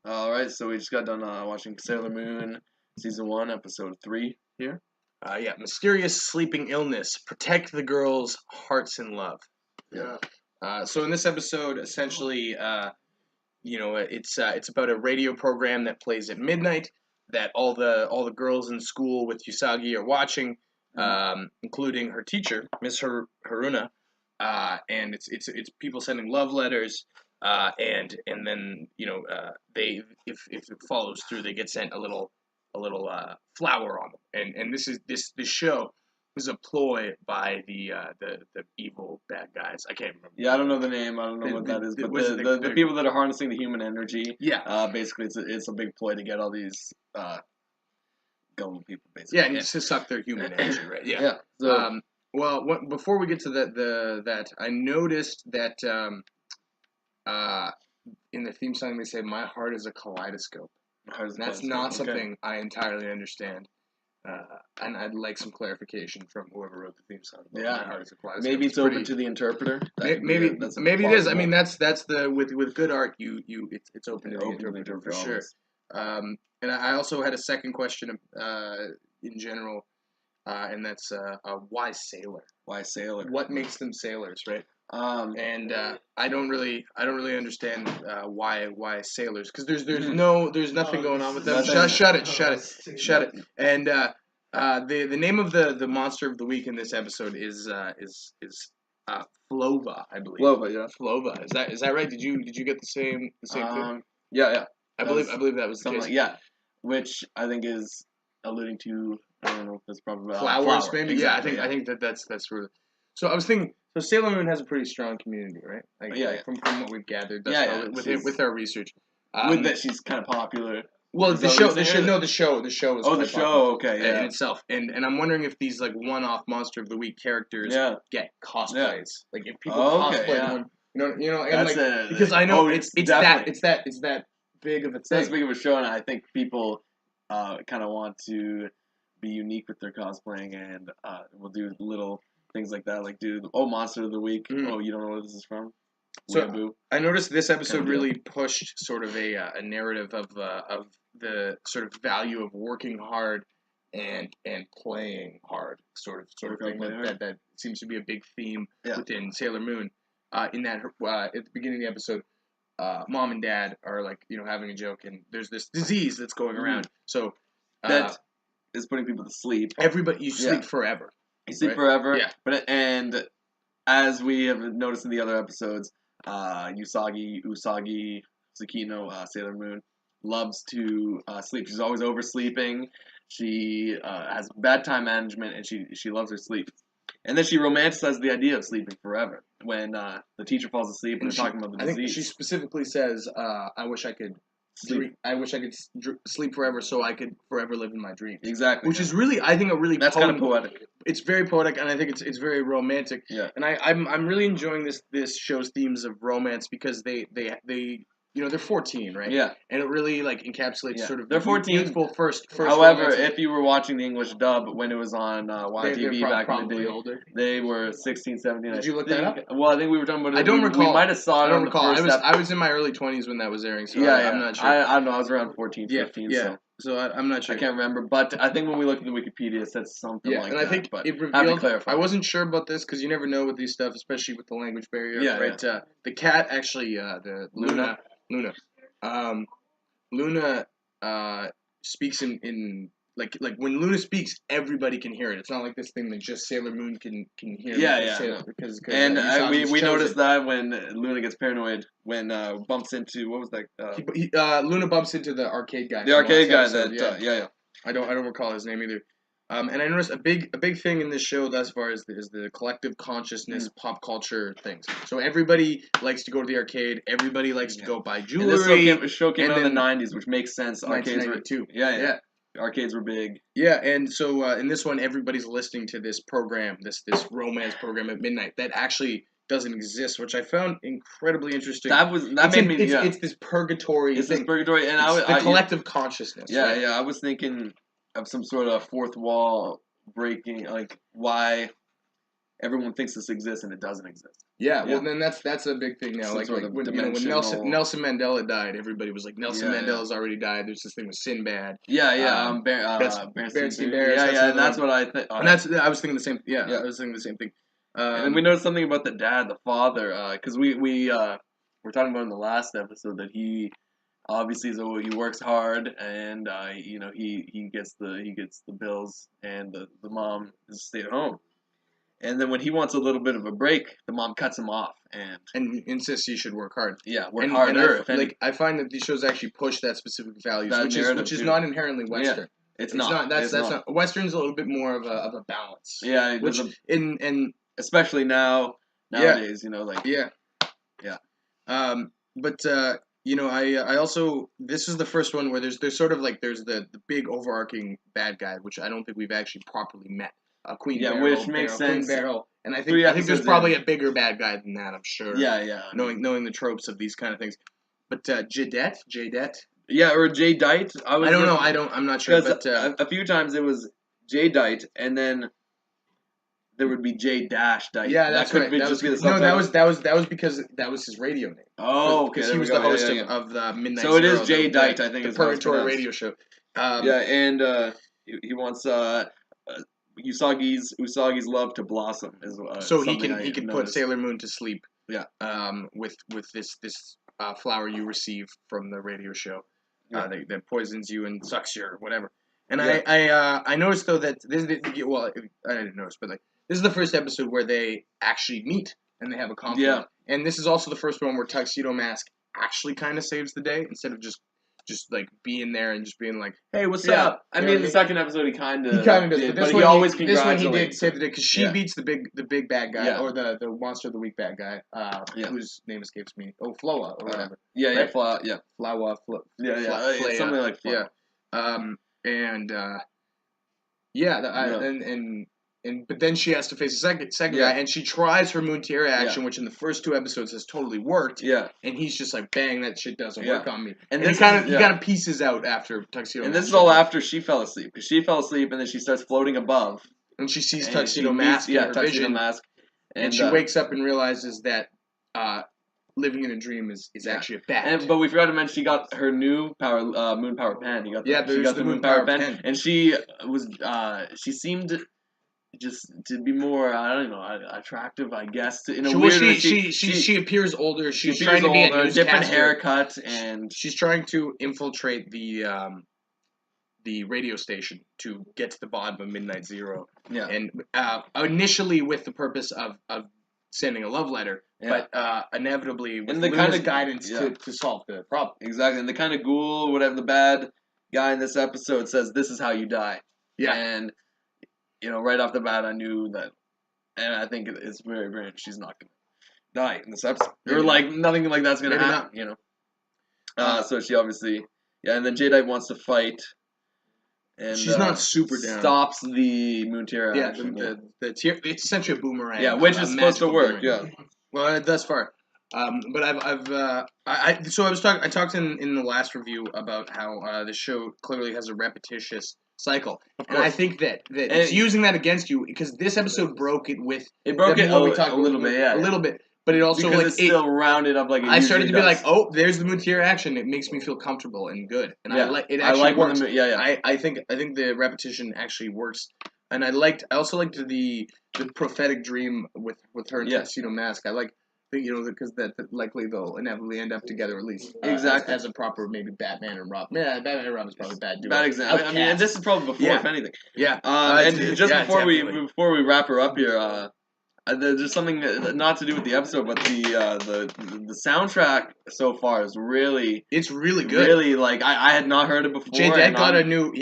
Alright, so we just got done watching Sailor Moon Season 1, Episode 3 here. Yeah, mysterious sleeping illness. Protect the girls' hearts in love. Yeah. So in this episode, essentially, it's about a radio program that plays at midnight that all the girls in school with Usagi are watching, including her teacher, Miss Haruna, and it's people sending love letters, and then they if it follows through, they get sent a little flower on them, and this show is a ploy by the evil bad guys. I can't remember. Yeah, I don't know the name. I don't know what that is, but the people that are harnessing the human energy. Yeah. Basically, it's a big ploy to get all these gullible people. Basically. Yeah, and to suck their human energy, right? Yeah. Yeah. So, before we get to that, I noticed that in the theme song they say, "My heart is a kaleidoscope." That's not something I entirely understand. And I'd like some clarification from whoever wrote the theme song. Yeah, My heart is a kaleidoscope. maybe it's open to the interpreter. Maybe it is. I mean, that's the with good art, it's open to the interpreter for sure. And I also had a second question in general, and that's why sailor? Why sailor? What makes them sailors, right? I don't really understand why sailors, because there's nothing going on with them. Shut it. And the name of the monster of the week in this episode is Flova, I believe. Flova, yeah. Flova. Is that right? Did you get the same thing? Yeah. I believe that was the case. Yeah, which I think is alluding to, I don't know if that's probably flowers, maybe. Exactly, I think that's really. So I was thinking. So Sailor Moon has a pretty strong community, right? From what we've gathered with our research. With that, she's kind of popular. Well, the show is. Oh, the show, okay, yeah. In itself, and I'm wondering if these like one-off Monster of the Week characters get cosplays. Yeah. Like if people cosplay one, and because I know it's that big of a thing. That's big of a show, and I think people kind of want to be unique with their cosplaying, and we'll do little things like that, like Monster of the Week. Oh, you don't know where this is from? So Weeaboo. I noticed this episode really pushed sort of a narrative of the sort of value of working hard and playing hard, sort of thing that seems to be a big theme within Sailor Moon. In that at the beginning of the episode, mom and dad are having a joke, and there's this disease that's going around. So that is putting people to sleep. Everybody, you sleep forever. You sleep forever. Yeah. And as we have noticed in the other episodes, Usagi, Tsukino, Sailor Moon, loves to sleep. She's always oversleeping. She has bad time management, and she loves her sleep. And then she romanticizes the idea of sleeping forever. When the teacher falls asleep and they're talking about the disease. I think she specifically says, "I wish I could sleep. I wish I could sleep forever, so I could forever live in my dreams." Exactly. Which is really, I think, that's kind of poetic. It's very poetic, and I think it's very romantic. Yeah. And I'm really enjoying this show's themes of romance, because they they're 14, right? Yeah. And it really encapsulates sort of they're 14. Youthful first. However, romance. If you were watching the English dub when it was on YTV back in the day, older. They were 16, 17. Did you look that up? Well, I think we were talking about it. I don't recall. We might have saw it. I don't recall. I was in my early 20s when that was airing, so I'm not sure. I don't know. I was around 14, 15. Yeah. So I'm not sure. I can't remember, but I think when we look at the Wikipedia, it says something like that. And I think it revealed. I wasn't sure about this because you never know with these stuff, especially with the language barrier. Yeah. Right. Yeah. The cat actually, the Luna. Luna speaks in like when Luna speaks, everybody can hear it. It's not like this thing that just Sailor Moon can hear. Because we noticed that when Luna gets paranoid when bumps into what was that? Luna bumps into the arcade guy. The arcade guy. That I don't recall his name either. And I noticed a big thing in this show thus far is the collective consciousness, pop culture things. So everybody likes to go to the arcade. Everybody likes to go buy jewelry. And this show came out in the 90s, which makes sense. Arcades were too. Yeah. Arcades were big. Yeah, and so in this one, everybody's listening to this program, this romance program at midnight that actually doesn't exist, which I found incredibly interesting. It's this purgatory. It's this purgatory, and the collective consciousness. Yeah, right? I was thinking of some sort of fourth wall breaking, like why everyone thinks this exists and it doesn't exist. Yeah, well, then that's a big thing now. Some Like, sort like of when dimensional- Nelson Mandela died, everybody was like, Nelson Yeah, Mandela's already died. There's this thing with Sinbad. Berenstein Bears. That's And that's what I think. And I was thinking the same. Yeah, Yeah. I was thinking the same thing. And then we noticed something about the dad, the father, because we were talking about in the last episode that he obviously he works hard and he gets the bills, and the mom is stay at home. And then when he wants a little bit of a break, the mom cuts him off and insists he should work hard. Yeah, work harder. I find that these shows actually push that specific values, That which is not inherently Western. Yeah, it's not. That's not. Western's a little bit more of a balance. Yeah, which in especially nowadays, yeah. But I also, this is the first one where there's sort of like there's the big overarching bad guy, which I don't think we've actually properly met. Queen Beryl, which makes sense. Queen Beryl, and I think there's probably a bigger bad guy than that. I'm sure. Yeah. Knowing the tropes of these kind of things, but Jadette. Yeah, or Jadeite. I don't know. I'm not sure. But a few times it was Jadeite, and then there would be J Dash Dite. Yeah, that's right. That was because that was his radio name. Oh, because he was the host of the Midnight. So it is Jadeite, I think, the Purgatory radio show. And he wants Usagi's love to blossom is so he can put Sailor Moon to sleep. Yeah. With this flower you receive from the radio show, that poisons you and sucks your whatever. And I noticed though that I didn't notice, but this is the first episode where they actually meet and they have a conflict. Yeah. And this is also the first one where Tuxedo Mask actually kind of saves the day instead of just like being there and just being like, "Hey, what's up?" I mean, the second episode he kind of did, but he always this one congratulates. he did save the day because she beats the big bad guy, Yeah. or the monster of the week bad guy, whose name escapes me. Oh, Floa or whatever. Right? Floa, yeah. Floa, It's something like Floa. But then she has to face a second guy, and she tries her Moon Tiara action, which in the first 2 episodes has totally worked. Yeah. And he's just like, bang, that shit doesn't work on me. And he kind of pieces out after Tuxedo. And this is all after she fell asleep, because she fell asleep and then she starts floating above. And she sees Tuxedo Mask in her vision. Mask. And she wakes up and realizes that living in a dream is actually a bad. But we forgot to mention she got her new power, Moon Power Pen. She got the Moon Power Pen, and she seemed just to be more, I don't know, attractive, I guess. In a weird way, she appears older. She's she trying to be a different haircut, and she's trying to infiltrate the radio station to get to the bottom of Midnight Zero. Yeah. And initially with the purpose of sending a love letter, but inevitably with the kind of guidance to solve the problem. Exactly, and the kind of ghoul, whatever, the bad guy in this episode says, "This is how you die." Yeah. And right off the bat, I knew that, and I think it's very, very. She's not gonna die in this episode, or nothing like that's gonna happen. So she obviously, and then Jadeite wants to fight, and she's not super down. Stops the Moon Tiara. The it's essentially a boomerang. Yeah, which is supposed to work. Boomerang. Yeah. Well, thus far. But I talked in the last review about how the show clearly has a repetitious cycle, and I think that it's using that against you because this episode broke it a little bit, but it also because it's still rounded up like it I started to be does. like, oh, there's the Moon Tiara action. It makes me feel comfortable and good, and I like it. Actually works. I think the repetition actually works, and I also liked the prophetic dream with her and Tuxedo Mask. I like. Because that likely they'll inevitably end up together at least. Exactly. As a proper maybe Batman and Robin. Yeah, Batman and Robin is probably bad. Bad example. I mean, and this is probably before, if anything. Yeah. And just before we wrap her up here, there's something not to do with the episode, but the soundtrack so far is really. It's really good. Really, I had not heard it before. J-Dad got a new.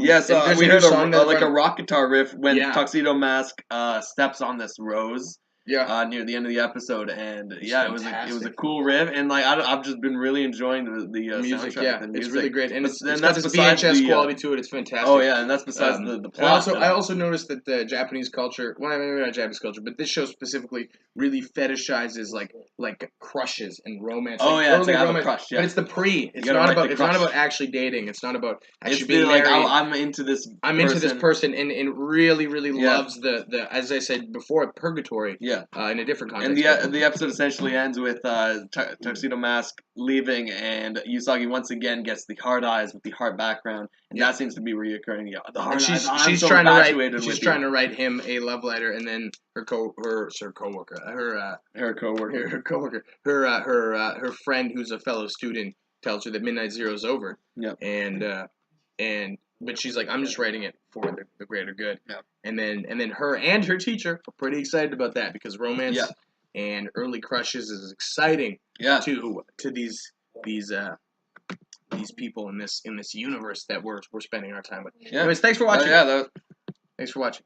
Yes, we heard a rock guitar riff when Tuxedo Mask steps on this rose. near the end of the episode, and it was a cool riff, and like I've just been really enjoying the music. soundtrack. The music. It's really great, and it's got that's this VHS quality to it. It's fantastic. Oh yeah, and that's besides the plot. I also noticed that the Japanese culture, well, maybe not Japanese culture, but this show specifically really fetishizes like crushes and romance. Oh like yeah, it's early like romance, a crush. Yeah. But it's the pre. It's not about actually dating. It's not about actually being like married. I'm into this. Into this person, and really loves the as I said before, purgatory. Yeah. In a different context. And the episode essentially ends with Tuxedo Mask leaving, and Usagi once again gets the hard eyes with the heart background, and that seems to be reoccurring. Yeah, the hard eyes. She's trying to write him a love letter, and then her friend who's a fellow student tells her that Midnight Zero is over. Yeah. But she's like, I'm just writing it for the greater good. Yeah. And then her and her teacher are pretty excited about that because romance and early crushes is exciting to these people in this universe that we're spending our time with. Yeah. Anyways, thanks for watching. Thanks for watching.